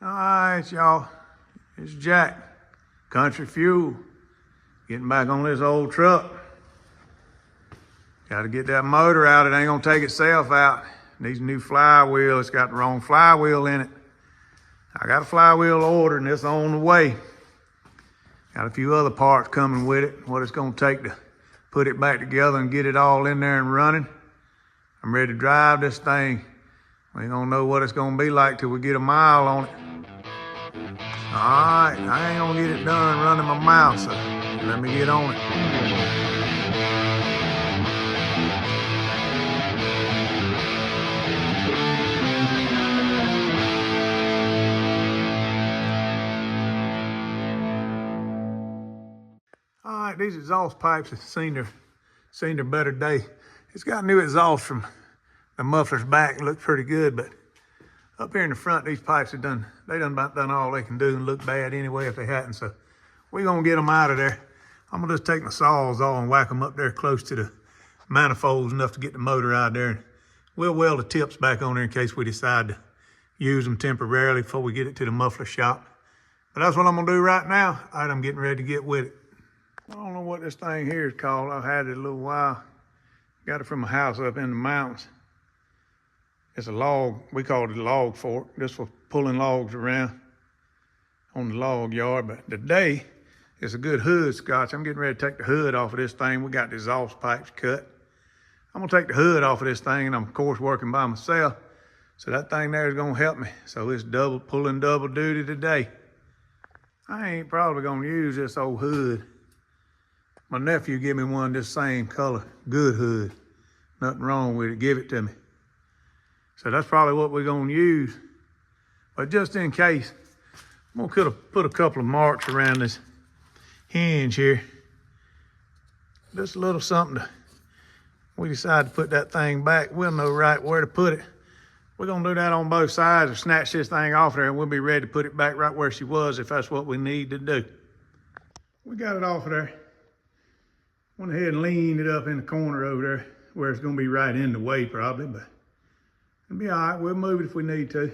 All right, y'all. It's Jack, Country Fuel, getting back on this old truck. Got to get that motor out. It ain't gonna take itself out. Needs a new flywheel. It's got the wrong flywheel in it. I got a flywheel ordered and it's on the way. Got a few other parts coming with it. What it's gonna take to put it back together and get it all in there and running. I'm ready to drive this thing. We ain't gonna know what it's gonna be like till we get a mile on it. All right, I ain't gonna get it done running my mouth, so let me get on it. All right, these exhaust pipes have seen their better day. It's got new exhaust from the muffler's back. It looks pretty good, but up here in the front, these pipes have done all they can do and look bad anyway if they hadn't. So we're gonna get them out of there. I'm gonna just take my Sawzall and whack them up there close to the manifolds enough to get the motor out there. And we'll weld the tips back on there in case we decide to use them temporarily before we get it to the muffler shop. But that's what I'm gonna do right now. All right, I'm getting ready to get with it. I don't know what this thing here is called. I've had it a little while. Got it from a house up in the mountains. It's a log, we call it a log fork. This for pulling logs around on the log yard. But today, it's a good hood scotch. I'm getting ready to take the hood off of this thing. We got the exhaust pipes cut. I'm gonna take the hood off of this thing, and I'm of course working by myself. So that thing there is gonna help me. So it's pulling double duty today. I ain't probably gonna use this old hood. My nephew gave me one this same color, good hood. Nothing wrong with it, give it to me. So that's probably what we're gonna use. But just in case, I'm gonna put a couple of marks around this hinge here. Just a little something we decide to put that thing back, we'll know right where to put it. We're gonna do that on both sides or snatch this thing off there and we'll be ready to put it back right where she was if that's what we need to do. We got it off of there. Went ahead and leaned it up in the corner over there where it's gonna be right in the way probably, but it'll be all right, we'll move it if we need to.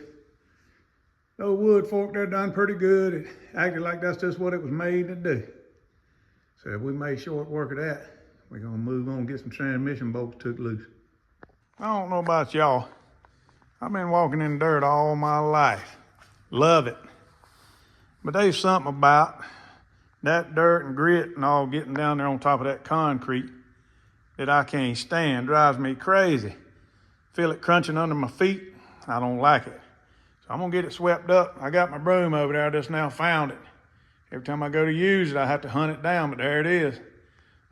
The old wood fork there done pretty good. It acted like that's just what it was made to do. So if we made short work of that, we're gonna move on and get some transmission bolts took loose. I don't know about y'all. I've been walking in dirt all my life. Love it. But there's something about that dirt and grit and all getting down there on top of that concrete that I can't stand. Drives me crazy. Feel it crunching under my feet. I don't like it. So I'm gonna get it swept up. I got my broom over there. I just now found it. Every time I go to use it, I have to hunt it down, but there it is.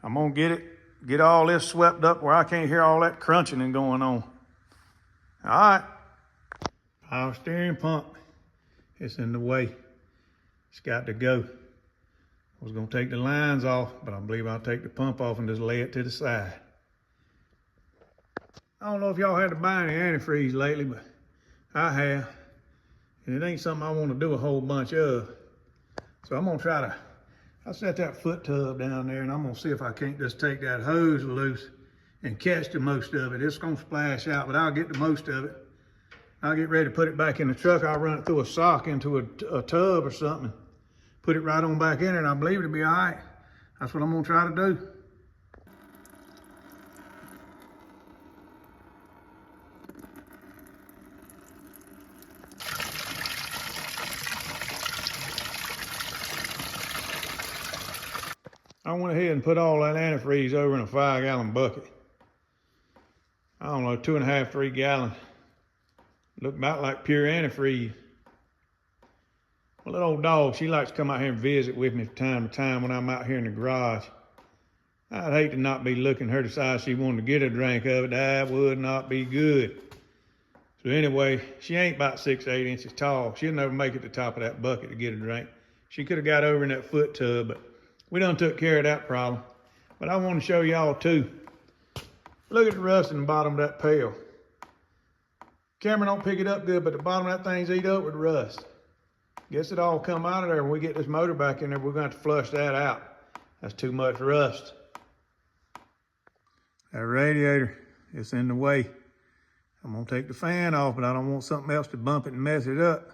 I'm gonna get all this swept up where I can't hear all that crunching and going on. All right. Power steering pump. It's in the way. It's got to go. I was gonna take the lines off, but I believe I'll take the pump off and just lay it to the side. I don't know if y'all had to buy any antifreeze lately, but I have. And it ain't something I want to do a whole bunch of. So I'm gonna I'll set that foot tub down there and I'm gonna see if I can't just take that hose loose and catch the most of it. It's gonna splash out, but I'll get the most of it. I'll get ready to put it back in the truck. I'll run it through a sock into a tub or something. Put it right on back in there and I believe it'll be all right. That's what I'm gonna try to do. I went ahead and put all that antifreeze over in a 5-gallon bucket. I don't know, 2.5, 3 gallons. Looked about like pure antifreeze. My little old dog, she likes to come out here and visit with me from time to time when I'm out here in the garage. I'd hate to not be looking her decide she wanted to get a drink of it. That would not be good. So anyway, she ain't about 6 to 8 inches tall. She'll never make it to the top of that bucket to get a drink. She could have got over in that foot tub, but we done took care of that problem. But I want to show y'all too. Look at the rust in the bottom of that pail. Camera don't pick it up good, but the bottom of that thing's eat up with rust. Guess it all come out of there. When we get this motor back in there, we're going to have to flush that out. That's too much rust. That radiator, it's in the way. I'm gonna take the fan off, but I don't want something else to bump it and mess it up.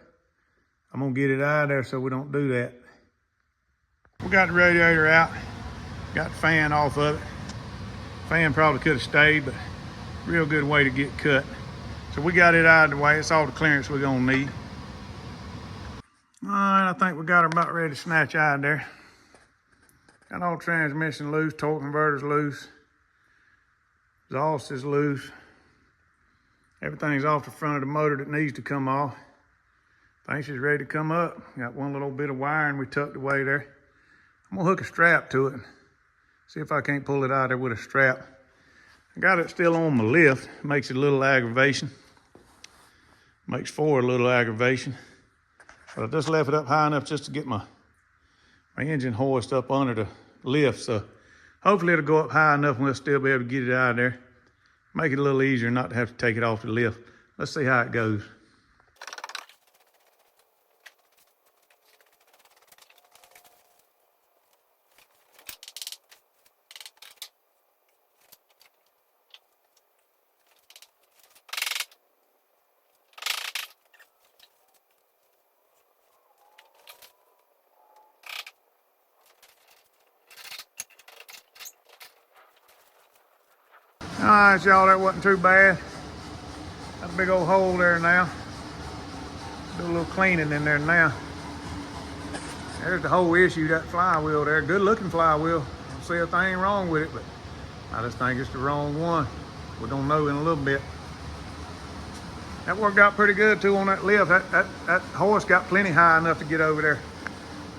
I'm gonna get it out of there so we don't do that. We got the radiator out, got the fan off of it. Fan probably could have stayed, but real good way to get cut. So we got it out of the way. It's all the clearance we're gonna need. All right, I think we got her about ready to snatch out of there. Got all transmission loose, torque converters loose, exhaust is loose. Everything's off the front of the motor that needs to come off. I think she's ready to come up. Got one little bit of wiring we tucked away there. I'm gonna hook a strap to it. See if I can't pull it out there with a strap. I got it still on my lift. Makes it a little aggravation. Makes for a little aggravation. But I just left it up high enough just to get my engine hoist up under the lift. So hopefully it'll go up high enough and we'll still be able to get it out of there. Make it a little easier not to have to take it off the lift. Let's see how it goes. All right, y'all, that wasn't too bad. Got a big old hole there now. Do a little cleaning in there now. There's the whole issue, that flywheel there. Good looking flywheel. Don't see a thing wrong with it, but I just think it's the wrong one. We're gonna know in a little bit. That worked out pretty good too on that lift. That horse got plenty high enough to get over there.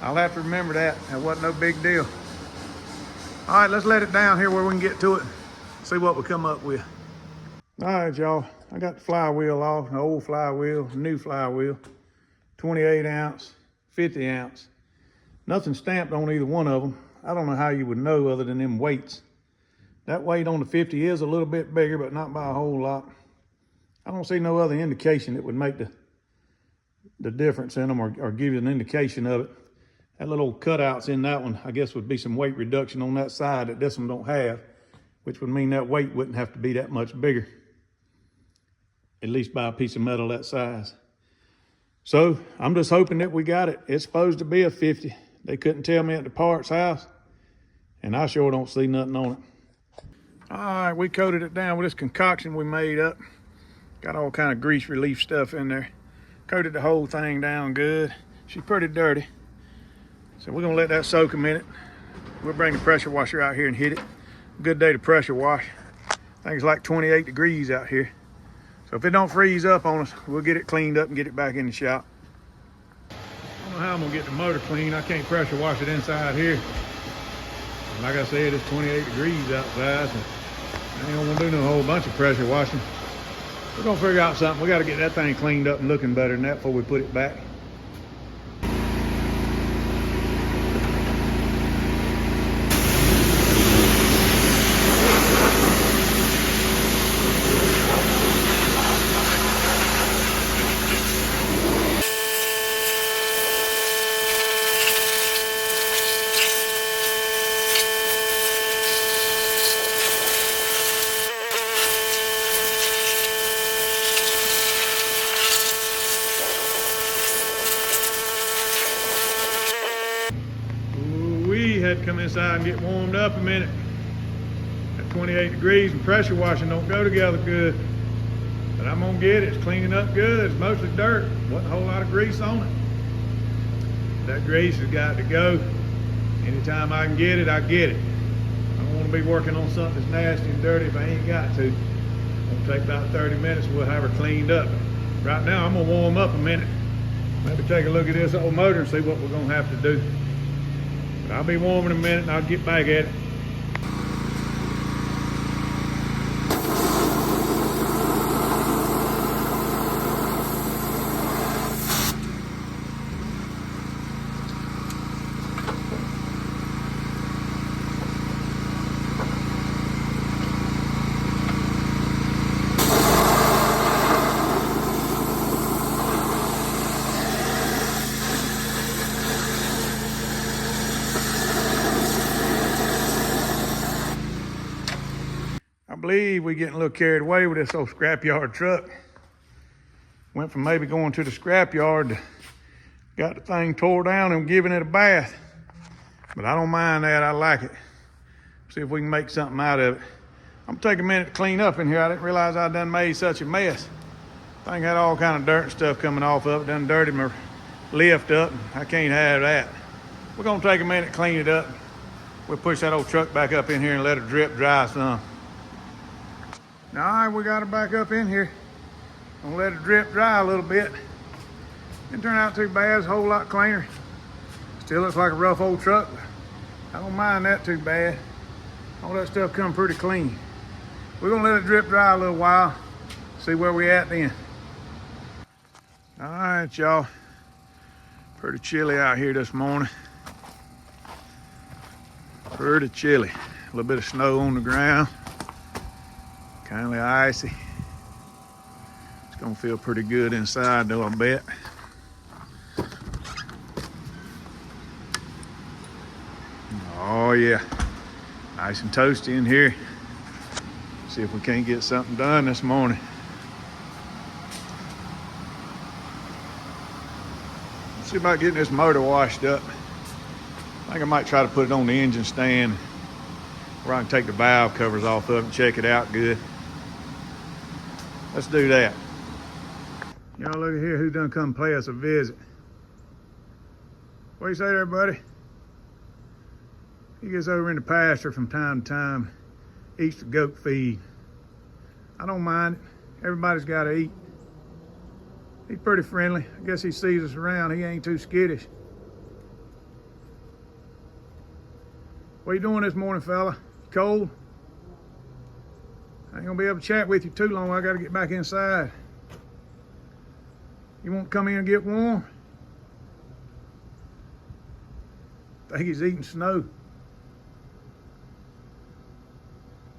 I'll have to remember that. That wasn't no big deal. All right, let's let it down here where we can get to it. See what we come up with. All right, y'all. I got the flywheel off, the old flywheel, new flywheel, 28 ounce, 50 ounce. Nothing stamped on either one of them. I don't know how you would know other than them weights. That weight on the 50 is a little bit bigger, but not by a whole lot. I don't see no other indication that would make the difference in them or give you an indication of it. That little cutouts in that one, I guess, would be some weight reduction on that side that this one don't have, which would mean that weight wouldn't have to be that much bigger, at least by a piece of metal that size. So I'm just hoping that we got it. It's supposed to be a 50. They couldn't tell me at the parts house, and I sure don't see nothing on it. All right, we coated it down with this concoction we made up. Got all kind of grease relief stuff in there. Coated the whole thing down good. She's pretty dirty. So we're gonna let that soak a minute. We'll bring the pressure washer out here and hit it. Good day to pressure wash. I think it's like 28 degrees out here. So if it don't freeze up on us, we'll get it cleaned up and get it back in the shop. I don't know how I'm gonna get the motor clean. I can't pressure wash it inside here. Like I said, it's 28 degrees outside, so I ain't gonna do no whole bunch of pressure washing. We're gonna figure out something. We gotta get that thing cleaned up and looking better than that before we put it back. Had to come inside and get warmed up a minute. At 28 degrees and pressure washing don't go together good. But I'm gonna get it. It's cleaning up good. It's mostly dirt. Wasn't a whole lot of grease on it. That grease has got to go. Anytime I can get it, I get it. I don't want to be working on something that's nasty and dirty if I ain't got to. It'll take about 30 minutes and we'll have her cleaned up. Right now I'm gonna warm up a minute. Maybe take a look at this old motor and see what we're gonna have to do. I'll be warm in a minute and I'll get back at it. I believe we're getting a little carried away with this old scrapyard truck. Went from maybe going to the scrapyard to Got the thing tore down and giving it a bath. But I don't mind that, I like it. See if we can make something out of it. I'm gonna take a minute to clean up in here. I didn't realize I done made such a mess. Thing had all kind of dirt and stuff coming off of it, done dirtied my lift up. I can't have that. We're gonna take a minute to clean it up. We'll push that old truck back up in here and let it drip dry some. All right, we got it back up in here. Gonna let it drip dry a little bit. Didn't turn out too bad, it's a whole lot cleaner. Still looks like a rough old truck, but I don't mind that too bad. All that stuff come pretty clean. We're gonna let it drip dry a little while, see where we at then. All right, y'all. Pretty chilly out here this morning. Pretty chilly. A little bit of snow on the ground. Kind of icy. It's gonna feel pretty good inside though, I bet. Oh yeah, nice and toasty in here. See if we can't get something done this morning. See about getting this motor washed up. I think I might try to put it on the engine stand where I can take the valve covers off of it and check it out good. Let's do that. Y'all look at here who done come pay us a visit. What do you say there, buddy? He gets over in the pasture from time to time, eats the goat feed. I don't mind it. Everybody's got to eat. He's pretty friendly. I guess he sees us around. He ain't too skittish. What you doing this morning, fella? Cold? I ain't gonna be able to chat with you too long. I gotta get back inside. You want to come in and get warm? I think he's eating snow.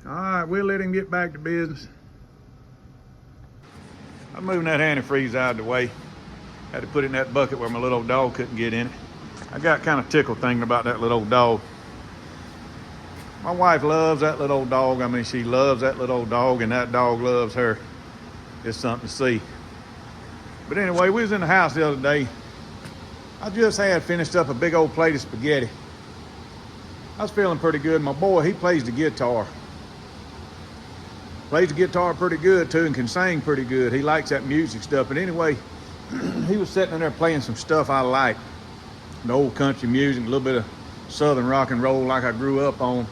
All right, we'll let him get back to business. I'm moving that antifreeze out of the way. Had to put it in that bucket where my little old dog couldn't get in it. I got kind of tickled thinking about that little old dog. My wife loves that little old dog. I mean, she loves that little old dog, and that dog loves her. It's something to see. But anyway, we was in the house the other day. I just had finished up a big old plate of spaghetti. I was feeling pretty good. My boy, he plays the guitar. Plays the guitar pretty good too and can sing pretty good. He likes that music stuff. But anyway, he was sitting in there playing some stuff I like. The old country music, a little bit of southern rock and roll like I grew up on.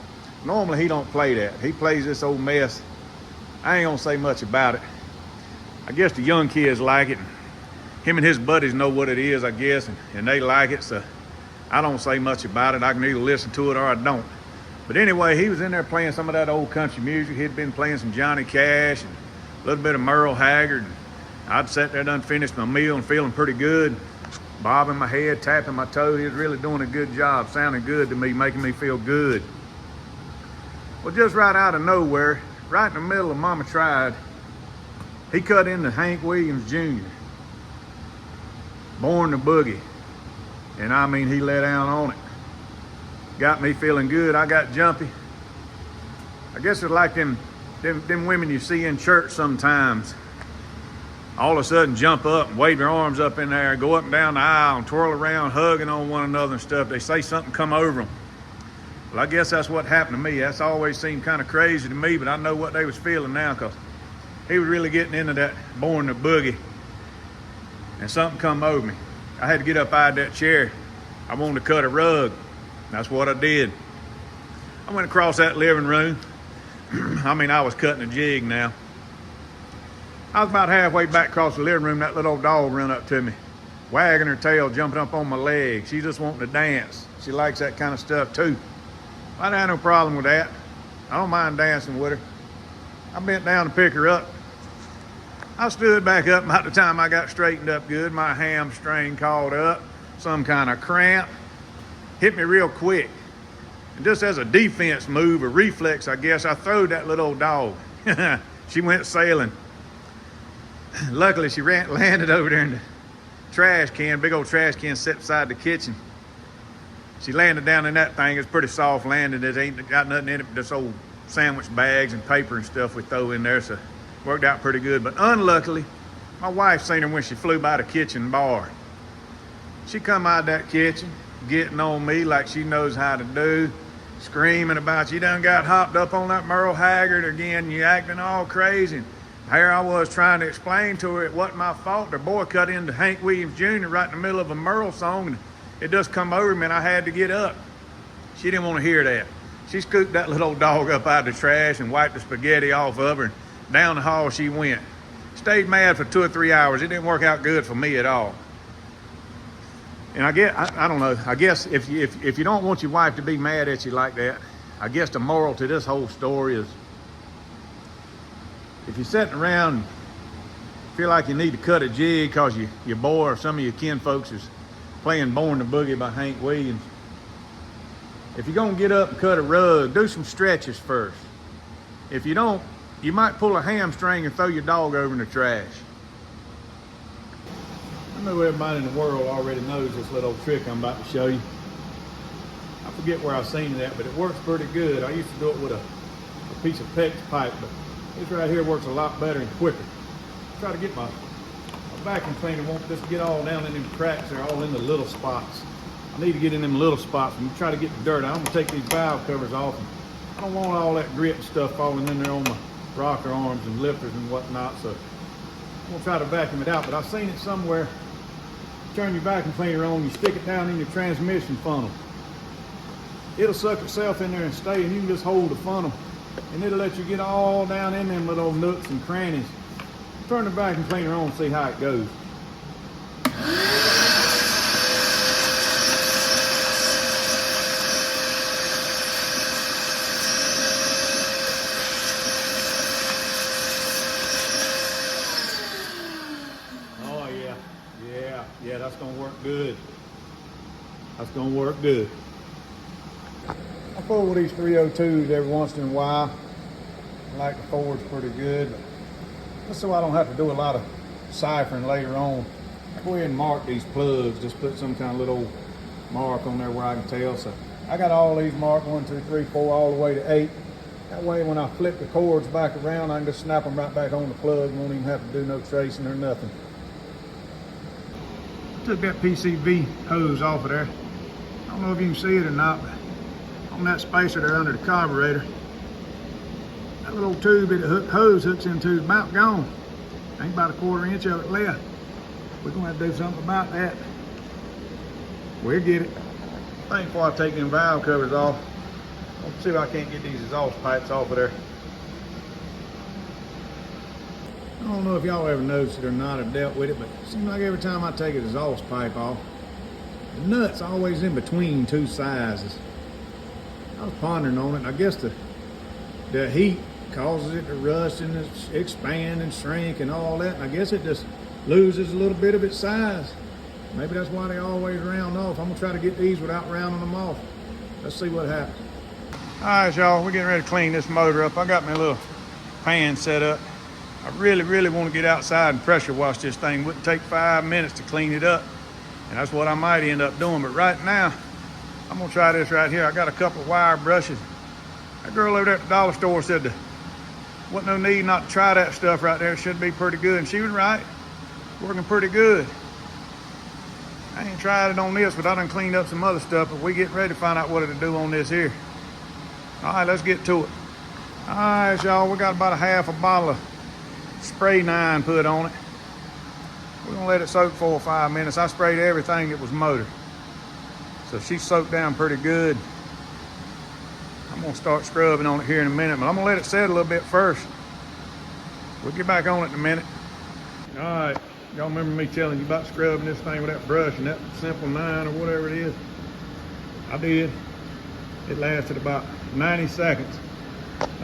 Normally he don't play that. He plays this old mess. I ain't gonna say much about it. I guess the young kids like it. Him and his buddies know what it is, I guess, and they like it, so I don't say much about it. I can either listen to it or I don't. But anyway, he was in there playing some of that old country music. He'd been playing some Johnny Cash and a little bit of Merle Haggard. I'd sat there, done finished my meal and feeling pretty good. Bobbing my head, tapping my toe. He was really doing a good job, sounding good to me, making me feel good. Well, just right out of nowhere, right in the middle of Mama Tried, he cut into Hank Williams Jr., Born to Boogie. And I mean, he let down on it. Got me feeling good. I got jumpy. I guess it's like them women you see in church sometimes. All of a sudden jump up and wave their arms up in there, go up and down the aisle and twirl around, hugging on one another and stuff. They say something come over them. Well, I guess that's what happened to me. That's always seemed kind of crazy to me, but I know what they was feeling now because he was really getting into that Born to Boogie. And something come over me. I had to get up out of that chair. I wanted to cut a rug. That's what I did. I went across that living room. I mean, I was cutting a jig now. I was about halfway back across the living room. That little old dog ran up to me, wagging her tail, jumping up on my leg. She just wanting to dance. She likes that kind of stuff too. I didn't have no problem with that. I don't mind dancing with her. I bent down to pick her up. I stood back up. About the time I got straightened up good, my hamstring caught up, some kind of cramp. Hit me real quick. And just as a defense move, a reflex, I guess, I throwed that little old dog. She went sailing. Luckily, she landed over there in the trash can, big old trash can set beside the kitchen. She landed down in that thing. It's pretty soft landing. It ain't got nothing in it but just old sandwich bags and paper and stuff we throw in there, so it worked out pretty good. But unluckily, my wife seen her when she flew by the kitchen bar. She come out that kitchen, getting on me like she knows how to do, screaming about you done got hopped up on that Merle Haggard again, you acting all crazy. And here I was trying to explain to her it wasn't my fault. Her boy cut into Hank Williams Jr. right in the middle of a Merle song, and it just come over me and I had to get up. She didn't want to hear that. She scooped that little old dog up out of the trash and wiped the spaghetti off of her, and down the hall she went. Stayed mad for 2 or 3 hours. It didn't work out good for me at all. And I don't know, I guess if you don't want your wife to be mad at you like that, I guess the moral to this whole story is, if you're sitting around and feel like you need to cut a jig because your boy or some of your kin folks is playing Born to Boogie by Hank Williams, if you're gonna get up and cut a rug, do some stretches first. If you don't, you might pull a hamstring and throw your dog over in the trash. I know everybody in the world already knows this little trick I'm about to show you. I forget where I've seen it at, but it works pretty good. I used to do it with a piece of PEX pipe, but this right here works a lot better and quicker. Try to get my vacuum cleaner won't just get all down in them cracks. They're all in the little spots. I need to get in them little spots and try to get the dirt out. I'm gonna take these valve covers off. I don't want all that grit and stuff falling in there on my rocker arms and lifters and whatnot, so I'm gonna try to vacuum it out. But I've seen it somewhere. Turn your vacuum cleaner on, you stick it down in your transmission funnel. It'll suck itself in there and stay, and you can just hold the funnel, and it'll let you get all down in them little nooks and crannies. Turn the vacuum cleaner on and see how it goes. Yeah, that's gonna work good. That's gonna work good. I fool with these 302s every once in a while. I like the Fords pretty good, but just so I don't have to do a lot of ciphering later on, I go ahead and mark these plugs. Just put some kind of little mark on there where I can tell. So I got all these marked, 1, 2, 3, 4, all the way to 8. That way when I flip the cords back around, I can just snap them right back on the plug. Won't even have to do no tracing or nothing. Took that PCV hose off of there. I don't know if you can see it or not, but on that spacer there under the carburetor, that little tube that the hose hooks into is about gone. Ain't about a 1/4 inch of it left. We're gonna have to do something about that. We'll get it. I think before I take them valve covers off, I'll see if I can't get these exhaust pipes off of there. I don't know if y'all ever noticed it or not or dealt with it, but it seems like every time I take an exhaust pipe off, the nut's always in between two sizes. I was pondering on it, and I guess the heat causes it to rust and expand and shrink and all that, and I guess it just loses a little bit of its size. Maybe that's why they always round off. I'm gonna try to get these without rounding them off. Let's see what happens. All right, y'all, we're getting ready to clean this motor up. I got my little pan set up. I really want to get outside and pressure wash this thing. Wouldn't take 5 minutes to clean it up, and that's what I might end up doing. But right now, I'm gonna try this right here. I got a couple of wire brushes. That girl over there at the dollar store said there wasn't no need not to try that stuff right there. It should be pretty good, and she was right. Working pretty good. I ain't tried it on this, but I done cleaned up some other stuff, but we getting ready to find out what it'll do on this here. All right, let's get to it. All right, y'all, we got about a half a bottle of spray 9 put on it. We're gonna let it soak 4 or 5 minutes. I sprayed everything that was motor, so she's soaked down pretty good. I'm gonna start scrubbing on it here in a minute, but I'm gonna let it set a little bit first. We'll get back on it in a minute. All right, y'all remember me telling you about scrubbing this thing with that brush and that simple 9 or whatever it is? I did. It lasted about 90 seconds.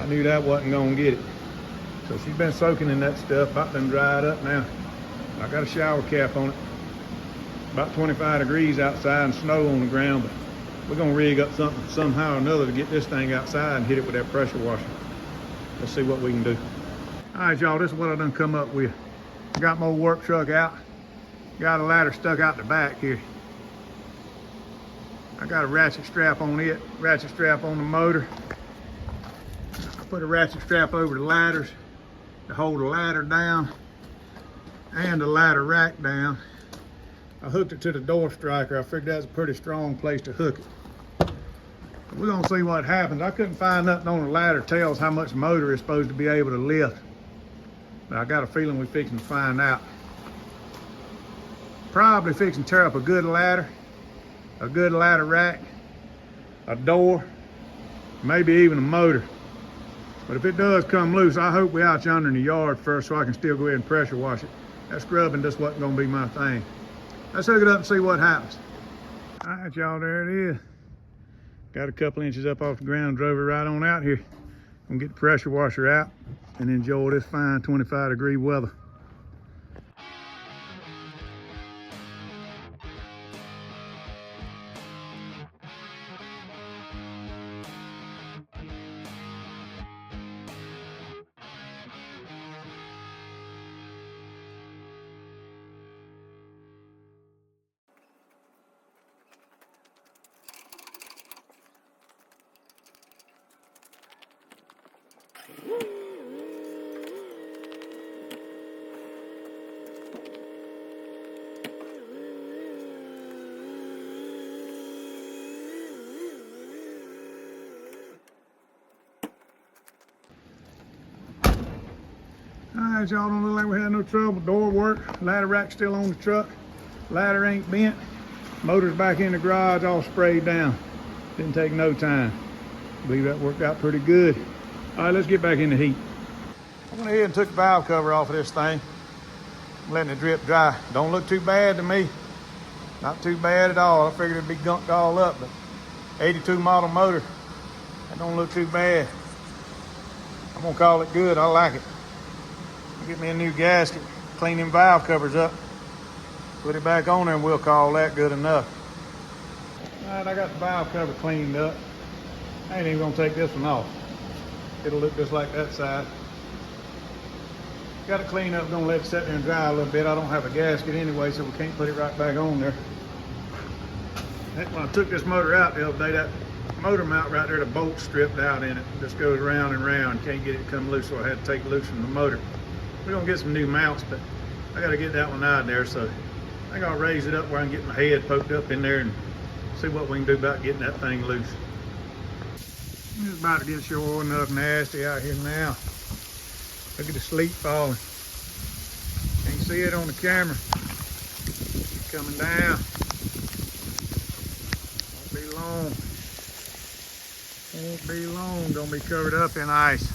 I knew that wasn't gonna get it. So she's been soaking in that stuff, about done dried up now. I got a shower cap on it. About 25 degrees outside and snow on the ground, but we're gonna rig up something somehow or another to get this thing outside and hit it with that pressure washer. Let's see what we can do. All right, y'all, this is what I done come up with. Got my old work truck out. Got a ladder stuck out the back here. I got a ratchet strap on it, ratchet strap on the motor. I put a ratchet strap over the ladders to hold the ladder down and the ladder rack down. I hooked it to the door striker. I figured that's a pretty strong place to hook it. We're gonna see what happens. I couldn't find nothing on the ladder tells how much the motor is supposed to be able to lift. But I got a feeling we're fixing to find out. Probably fixing to tear up a good ladder rack, a door, maybe even a motor. But if it does come loose, I hope we're out yonder in the yard first so I can still go ahead and pressure wash it. That scrubbing just wasn't gonna be my thing. Let's hook it up and see what happens. All right, y'all, there it is. Got a couple inches up off the ground, drove it right on out here. Gonna get the pressure washer out and enjoy this fine 25-degree weather. All right, y'all, don't look like we had no trouble. Door worked, ladder rack still on the truck. Ladder ain't bent. Motor's back in the garage, all sprayed down. Didn't take no time. I believe that worked out pretty good. All right, let's get back in the heat. I went ahead and took the valve cover off of this thing. I'm letting it drip dry. Don't look too bad to me. Not too bad at all. I figured it'd be gunked all up, but 82 model motor, that don't look too bad. I'm gonna call it good. I like it. Get me a new gasket, clean them valve covers up, put it back on there, and we'll call that good enough. All right, I got the valve cover cleaned up. I ain't even gonna take this one off. It'll look just like that side. Got to clean up, gonna let it sit there and dry a little bit. I don't have a gasket anyway, so we can't put it right back on there. When I took this motor out the other day, that motor mount right there, the bolt stripped out in it. It just goes round and round, can't get it to come loose, so I had to take it loose from the motor. We're gonna get some new mounts, but I gotta get that one out of there, so I gotta raise it up where I can get my head poked up in there and see what we can do about getting that thing loose. It's about to get sure enough nasty out here now. Look at the sleet falling. Can't see it on the camera. It's coming down. Won't be long. Won't be long. Gonna be covered up in ice.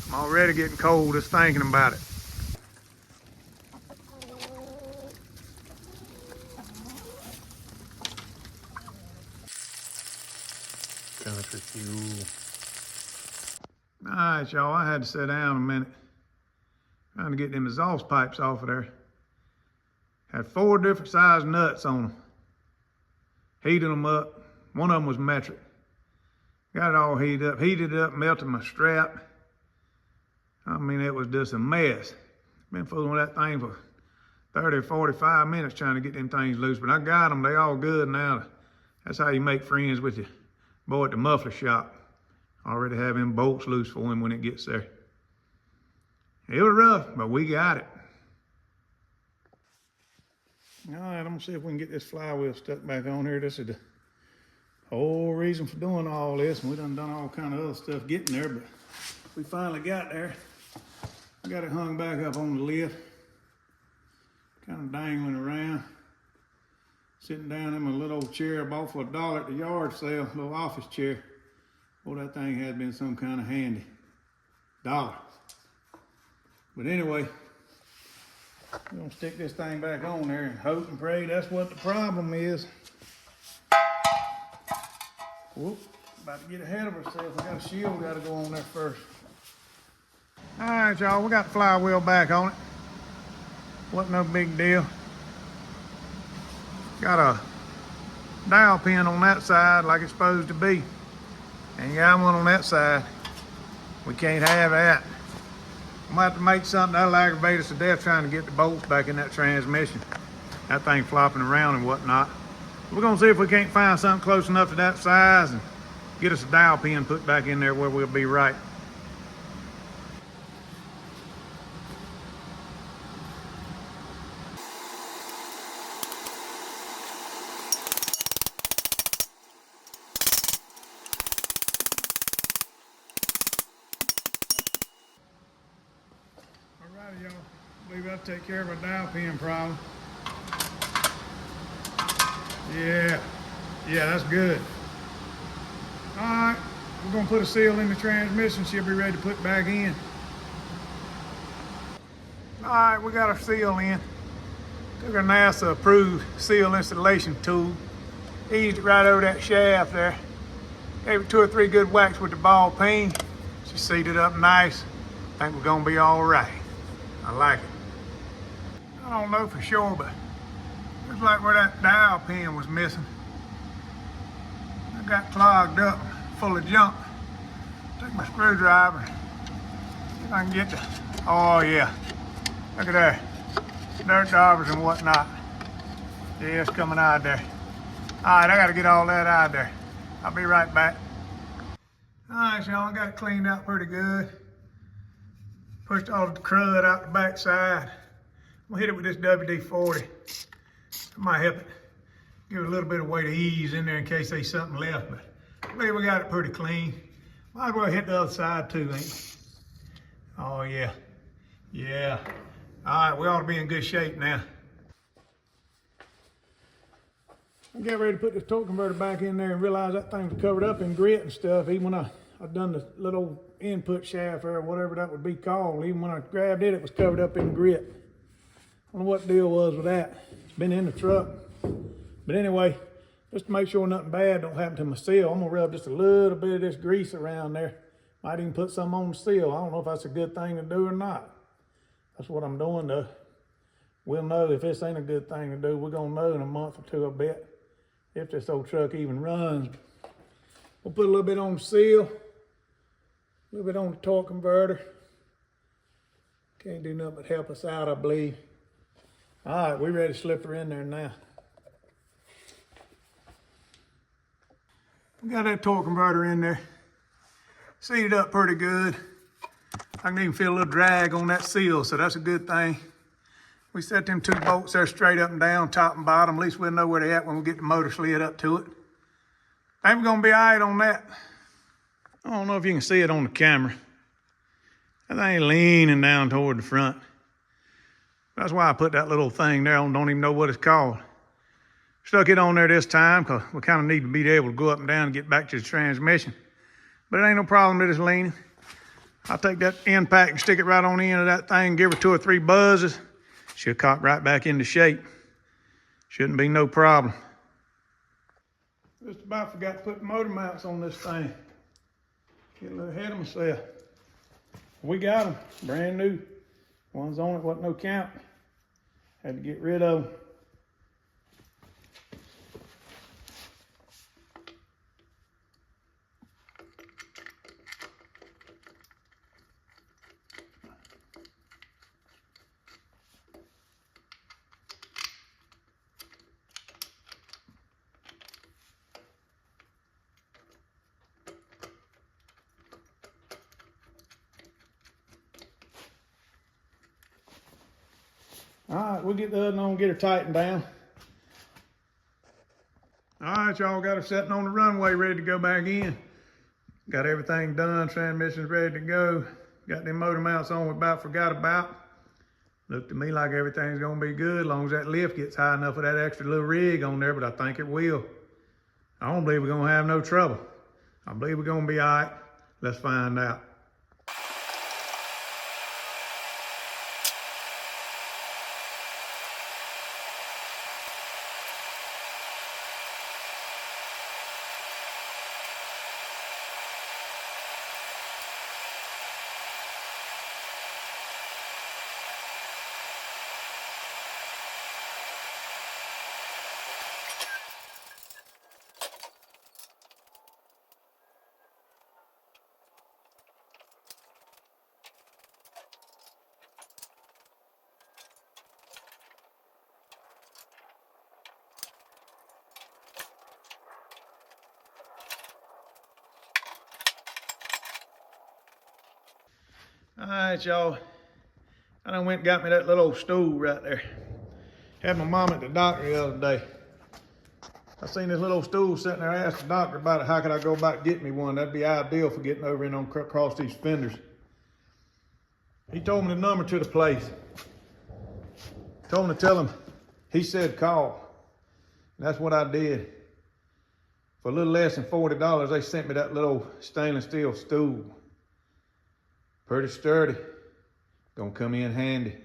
I'm already getting cold just thinking about it. Country fuel. All right, y'all, I had to sit down a minute. Trying to get them exhaust pipes off of there. Had 4 different size nuts on them. Heated them up. One of them was metric. Got it all heated up, melted my strap. I mean, it was just a mess. Been fooling with that thing for 30 or 45 minutes trying to get them things loose, but I got them. They all good now. That's how you make friends with your boy at the muffler shop. Already have them bolts loose for him when it gets there. It was rough, but we got it. All right, I'm gonna see if we can get this flywheel stuck back on here. This is the whole reason for doing all this, and we done all kind of other stuff getting there, but we finally got there. I got it hung back up on the lift, kind of dangling around. Sitting down in my little old chair I bought for $1 at the yard sale, little office chair. Boy, that thing had been some kind of handy. $1. But anyway, we're gonna stick this thing back on there and hope and pray that's what the problem is. Whoop, about to get ahead of ourselves. I got a shield, gotta go on there first. All right, y'all, we got the flywheel back on it. Wasn't no big deal. Got a dial pin on that side like it's supposed to be. And you got one on that side. We can't have that. I'm gonna have to make something that'll aggravate us to death trying to get the bolts back in that transmission. That thing flopping around and whatnot. We're gonna see if we can't find something close enough to that size and get us a dial pin put back in there where we'll be right. take care of a dowel pin problem. Yeah, that's good. All right, we're gonna put a seal in the transmission. She'll be ready to put back in. All right, we got our seal in. Took our NASA approved seal installation tool. Eased it right over that shaft there. Gave it 2 or 3 good whacks with the ball peen. She seated up nice. I think we're gonna be all right. I like it. I don't know for sure, but looks like where that dial pin was missing. It got clogged up, full of junk. Took my screwdriver. See if I can get the, oh yeah. Look at that. Dirt daubers and whatnot. Yeah, it's coming out of there. All right, I gotta get all that out of there. I'll be right back. All right, y'all, I got it cleaned out pretty good. Pushed all the crud out the backside. I'm gonna hit it with this WD-40. It might help it. Give it a little bit of weight of ease in there in case there's something left, but I believe we got it pretty clean. Might as well hit the other side too, ain't we? Oh yeah, yeah. All right, we ought to be in good shape now. I got ready to put this torque converter back in there and realized that thing was covered up in grit and stuff. Even when I done the little input shaft or whatever that would be called, even when I grabbed it, it was covered up in grit. I don't know what the deal was with that. It's been in the truck. But anyway, just to make sure nothing bad don't happen to my seal, I'm gonna rub just a little bit of this grease around there. Might even put some on the seal. I don't know if that's a good thing to do or not. That's what I'm doing though. We'll know if this ain't a good thing to do. We're gonna know in a month or two, I bet, if this old truck even runs. We'll put a little bit on the seal, a little bit on the torque converter. Can't do nothing but help us out, I believe. All right, we're ready to slip her in there now. We got that torque converter in there. Seated up pretty good. I can even feel a little drag on that seal, so that's a good thing. We set them 2 bolts there straight up and down, top and bottom. At least we'll know where they're at when we get the motor slid up to it. I think we're gonna be all right on that. I don't know if you can see it on the camera. That thing leaning down toward the front. That's why I put that little thing there. I don't even know what it's called. Stuck it on there this time because we kind of need to be able to go up and down and get back to the transmission. But it ain't no problem that it's leaning. I'll take that end pack and stick it right on the end of that thing, give her 2 or 3 buzzes. She'll cock right back into shape. Shouldn't be no problem. Just about forgot to put the motor mounts on this thing. Get a little ahead of myself. We got them, brand new. Ones on it wasn't no count. Had to get rid of them. All right, we'll get the other one, get her tightened down. All right, y'all, got her sitting on the runway, ready to go back in. Got everything done, transmission's ready to go. Got them motor mounts on we about forgot about. Looked to me like everything's gonna be good as long as that lift gets high enough with that extra little rig on there, but I think it will. I don't believe we're gonna have no trouble. I believe we're gonna be all right. Let's find out. All right, y'all. I done went and got me that little old stool right there. Had my mom at the doctor the other day. I seen this little stool sitting there. I asked the doctor about it. How could I go about getting me one? That'd be ideal for getting over and on across these fenders. He told me the number to the place. Told him to tell him, he said call. And that's what I did. For a little less than $40, they sent me that little stainless steel stool. Pretty sturdy. Gonna come in handy.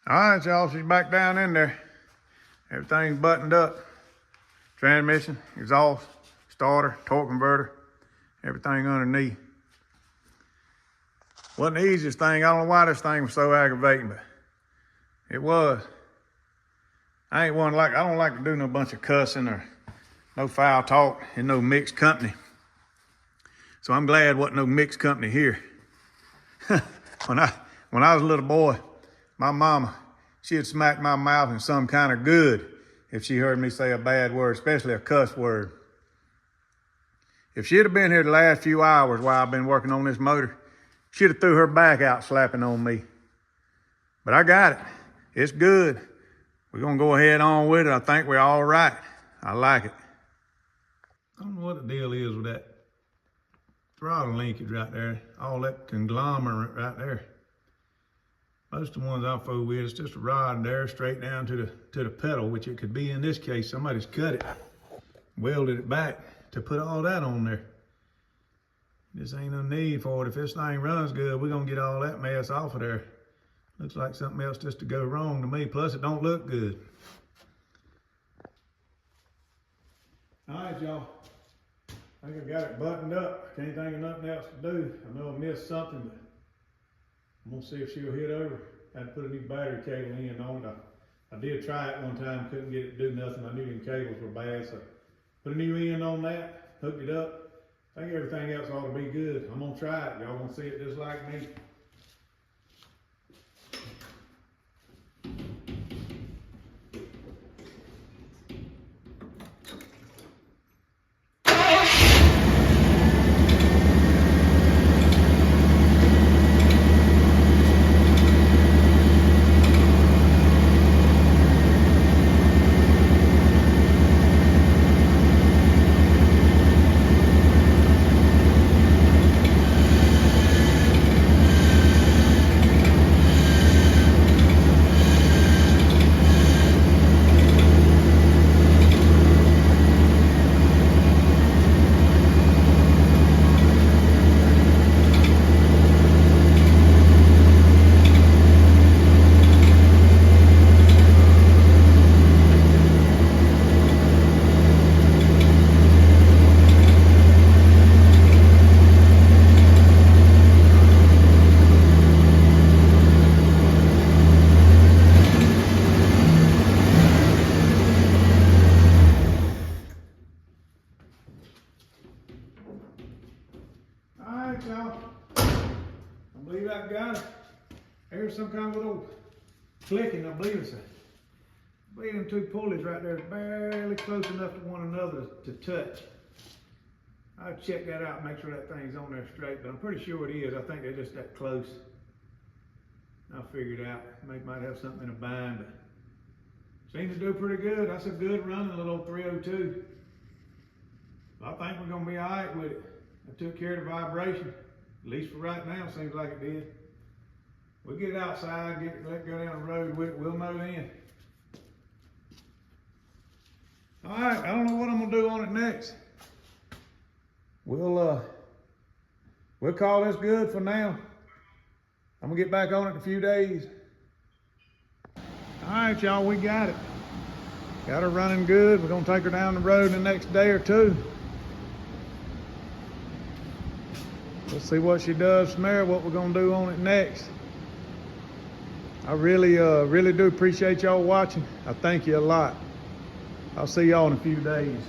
All right, y'all, she's back down in there. Everything's buttoned up. Transmission, exhaust, starter, torque converter, everything underneath. Wasn't the easiest thing. I don't know why this thing was so aggravating, but it was. I don't like to do no bunch of cussing or no foul talk in no mixed company. So I'm glad wasn't no mixed company here. When I was a little boy, my mama, she'd smack my mouth in some kind of good if she heard me say a bad word, especially a cuss word. If she'd have been here the last few hours while I've been working on this motor, she'd have threw her back out slapping on me. But I got it. It's good. We're gonna go ahead on with it. I think we're all right. I like it. I don't know what the deal is with that throttle linkage right there. All that conglomerate right there. Most of the ones I fool with, it's just a rod there straight down to the pedal, which it could be in this case. Somebody's cut it, welded it back to put all that on there. This ain't no need for it. If this thing runs good, we're gonna get all that mess off of there. Looks like something else just to go wrong to me. Plus, it don't look good. All right, y'all. I think I got it buttoned up. Can't think of nothing else to do. I know I missed something, but I'm gonna see if she'll hit over. I had to put a new battery cable in on it. I did try it one time, couldn't get it to do nothing. I knew them cables were bad, so put a new end on that, hooked it up. I think everything else ought to be good. I'm gonna try it. Y'all gonna see it just like me. Y'all, I believe I got it. There's some kind of little clicking. I believe them two pulleys right there is barely close enough to one another to touch. I'll check that out and make sure that thing's on there straight, but I'm pretty sure it is. I think they're just that close. I'll figure it out. Might have something in a bind, but seems to do pretty good. That's a good running little 302. I think we're gonna be all right with it. I took care of the vibration, at least for right now, seems like it did. We'll get it outside, let it go down the road with it, we'll know then. All right, I don't know what I'm gonna do on it next. We'll call this good for now. I'm gonna get back on it in a few days. All right, y'all, we got it. Got her running good. We're gonna take her down the road in the next day or two. We'll see what she does from there, what we're gonna do on it next. I really do appreciate y'all watching. I thank you a lot. I'll see y'all in a few days.